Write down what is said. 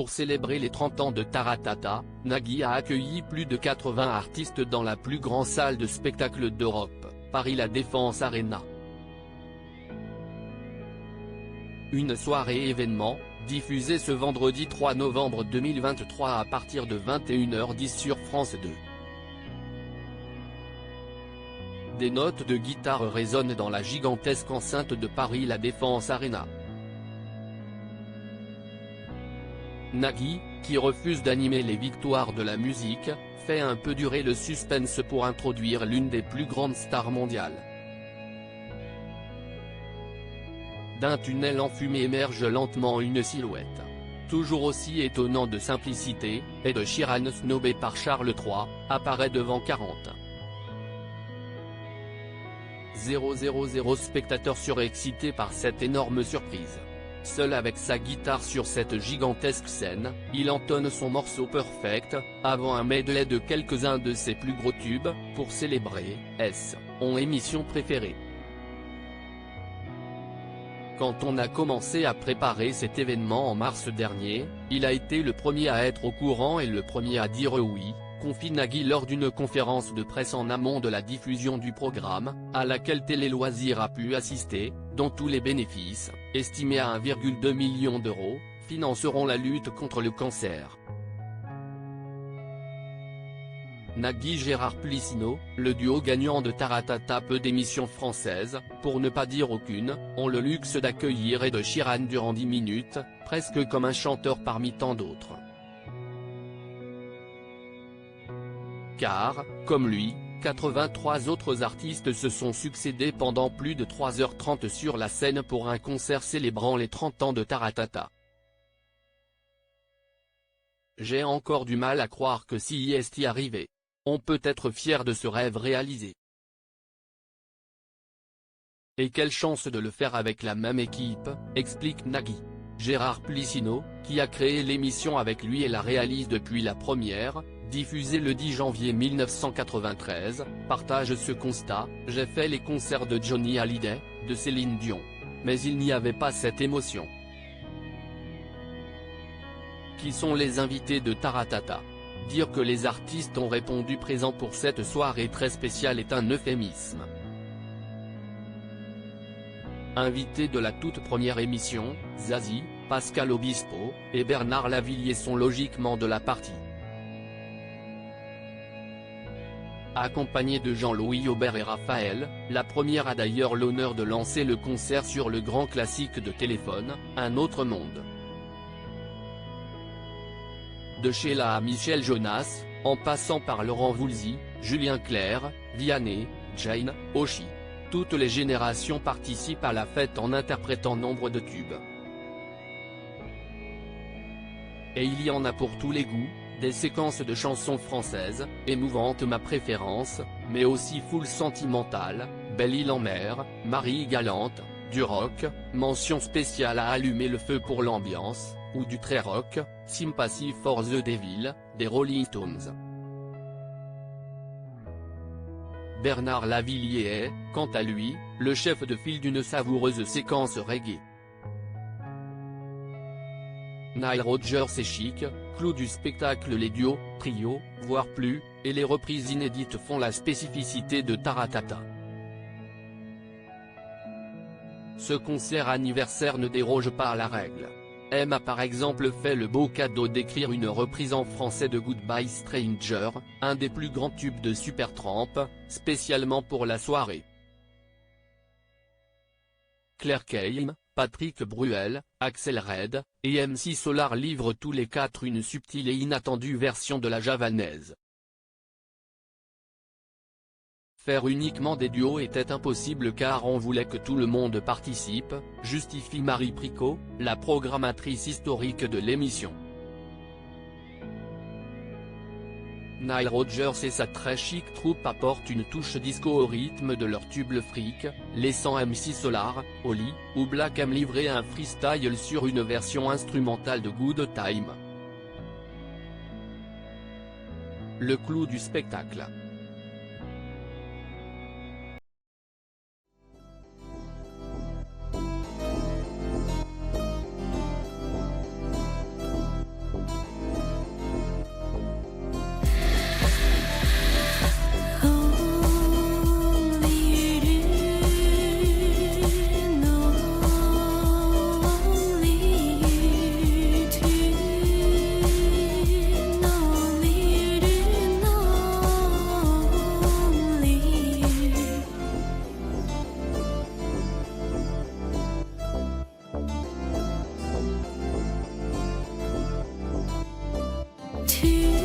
Pour célébrer les 30 ans de Taratata, Nagui a accueilli plus de 80 artistes dans la plus grande salle de spectacle d'Europe, Paris La Défense Arena. Une soirée événement, diffusée ce vendredi 3 novembre 2023 à partir de 21h10 sur France 2. Des notes de guitare résonnent dans la gigantesque enceinte de Paris La Défense Arena. Nagui, qui refuse d'animer les victoires de la musique, fait un peu durer le suspense pour introduire l'une des plus grandes stars mondiales. D'un tunnel enfumé émerge lentement une silhouette. Toujours aussi étonnant de simplicité, Ed Sheeran, snobé par Charles III, apparaît devant 40 000 spectateurs surexcités par cette énorme surprise. Seul avec sa guitare sur cette gigantesque scène, il entonne son morceau Perfect, avant un medley de quelques-uns de ses plus gros tubes, pour célébrer son émission préférée. Quand on a commencé à préparer cet événement en mars dernier, il a été le premier à être au courant et le premier à dire oui, confie Nagui lors d'une conférence de presse en amont de la diffusion du programme, à laquelle Télé Loisirs a pu assister, dont tous les bénéfices, estimés à 1,2 million d'euros, financeront la lutte contre le cancer. Nagui-Gérard Plicino, le duo gagnant de Taratata, peu d'émissions françaises, pour ne pas dire aucune, ont le luxe d'accueillir Ed Sheeran durant 10 minutes, presque comme un chanteur parmi tant d'autres. Car, comme lui, 83 autres artistes se sont succédés pendant plus de 3h30 sur la scène pour un concert célébrant les 30 ans de Taratata. J'ai encore du mal à croire que si y est arrivé. On peut être fier de ce rêve réalisé. Et quelle chance de le faire avec la même équipe, explique Nagui. Gérard Plicino, qui a créé l'émission avec lui et la réalise depuis la première, diffusée le 10 janvier 1993, partage ce constat: j'ai fait les concerts de Johnny Hallyday, de Céline Dion. Mais il n'y avait pas cette émotion. Qui sont les invités de Taratata? Dire que les artistes ont répondu présents pour cette soirée très spéciale est un euphémisme. Invités de la toute première émission, Zazie, Pascal Obispo, et Bernard Lavilliers sont logiquement de la partie. Accompagnée de Jean-Louis Aubert et Raphaël, la première a d'ailleurs l'honneur de lancer le concert sur le grand classique de téléphone, Un autre monde. De Sheila à Michel Jonas, en passant par Laurent Voulzy, Julien Clerc, Vianney, Jane, Oshi. Toutes les générations participent à la fête en interprétant nombre de tubes. Et il y en a pour tous les goûts, des séquences de chansons françaises, émouvantes ma préférence, mais aussi full sentimentale, Belle-Île en mer, Marie galante, du rock, mention spéciale à Allumer le feu pour l'ambiance, ou du très rock, Sympathy for the Devil, des Rolling Stones. Bernard Lavilliers est, quant à lui, le chef de file d'une savoureuse séquence reggae. Nile Rodgers et Chic, clou du spectacle, les duos, trios, voire plus, et les reprises inédites font la spécificité de Taratata. Ce concert anniversaire ne déroge pas à la règle. M a par exemple fait le beau cadeau d'écrire une reprise en français de Goodbye Stranger, un des plus grands tubes de Supertramp, spécialement pour la soirée. Claire Keim, Patrick Bruel, Axel Red, et MC Solar livrent tous les quatre une subtile et inattendue version de la javanaise. Faire uniquement des duos était impossible car on voulait que tout le monde participe, justifie Marie Pricot, la programmatrice historique de l'émission. Nile Rodgers et sa très chic troupe apportent une touche disco au rythme de leur tube Le Fric, laissant MC Solar, Oli, ou Black M livrer un freestyle sur une version instrumentale de Good Time. Le clou du spectacle. T.